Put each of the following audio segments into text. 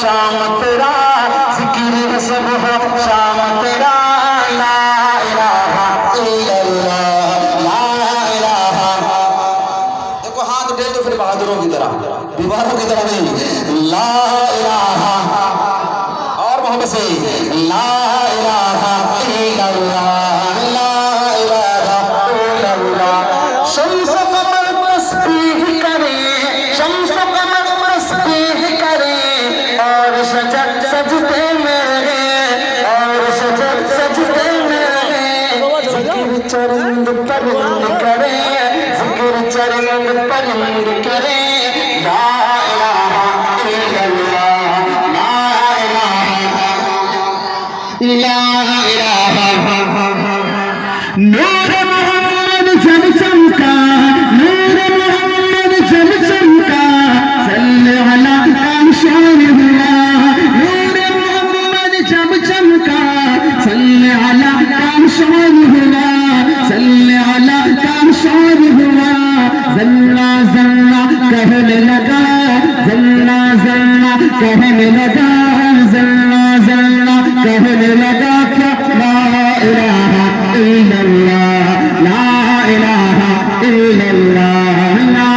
شام تیرا ذکر صبح شام تیرا لا الہ الا اللہ لا الہ. دیکھو ہاتھ ڈیل دو پھر بہادروں کی طرح بیماروں کی طرح نہیں. لا الہ اور محبت سے لا الہ الا اللہ لا الہ الا اللہ. شمس و قمر تسبیح کرے شمس و قمر تسبیح کرے اور شجر سجدے میں رہے اور شجر سجدے میں رہے. ذکر چرند پرند کرے ذکر چرند پرند کرے. لا الہ الا اللہ لا الہ لا الہ. نور محمد جب چمکا نور محمد جب چمکا صلی علی شان ہوا. نور محمد جب چمکا صلی علی شان ہوا صلی علی شان ہوا. ذرہ ذرہ کہنے لگا ذرہ ذرہ کہنے لگا ذرہ ذرہ کہنے لگا کہ لا الہ الا اللہ لا الہ الا اللہ لا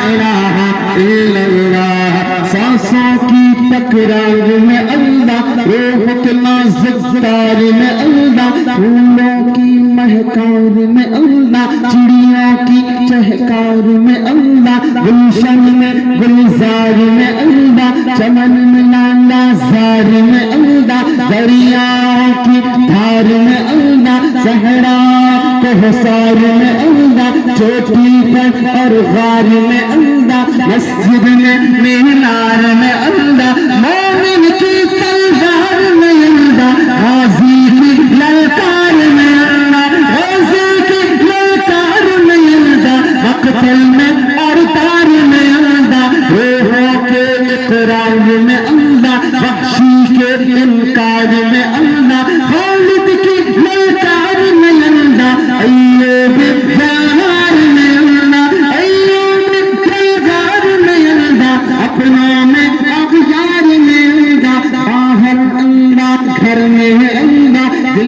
الہ الا اللہ. سانسوں کی تکرار میں اللہ روح کے نازک تار میں اللہ پھولوں کی مہکار میں اللہ چڑیوں کی چہکار میں اللہ گلشن میں گلزار میں اللہ چمن میں لالا زار میں اللہ دریاؤں کی دھار میں اللہ صحرا کوہسار میں اللہ چوٹی پر اور غار میں اللہ مسجد میں مینار میں اللہ مومن کی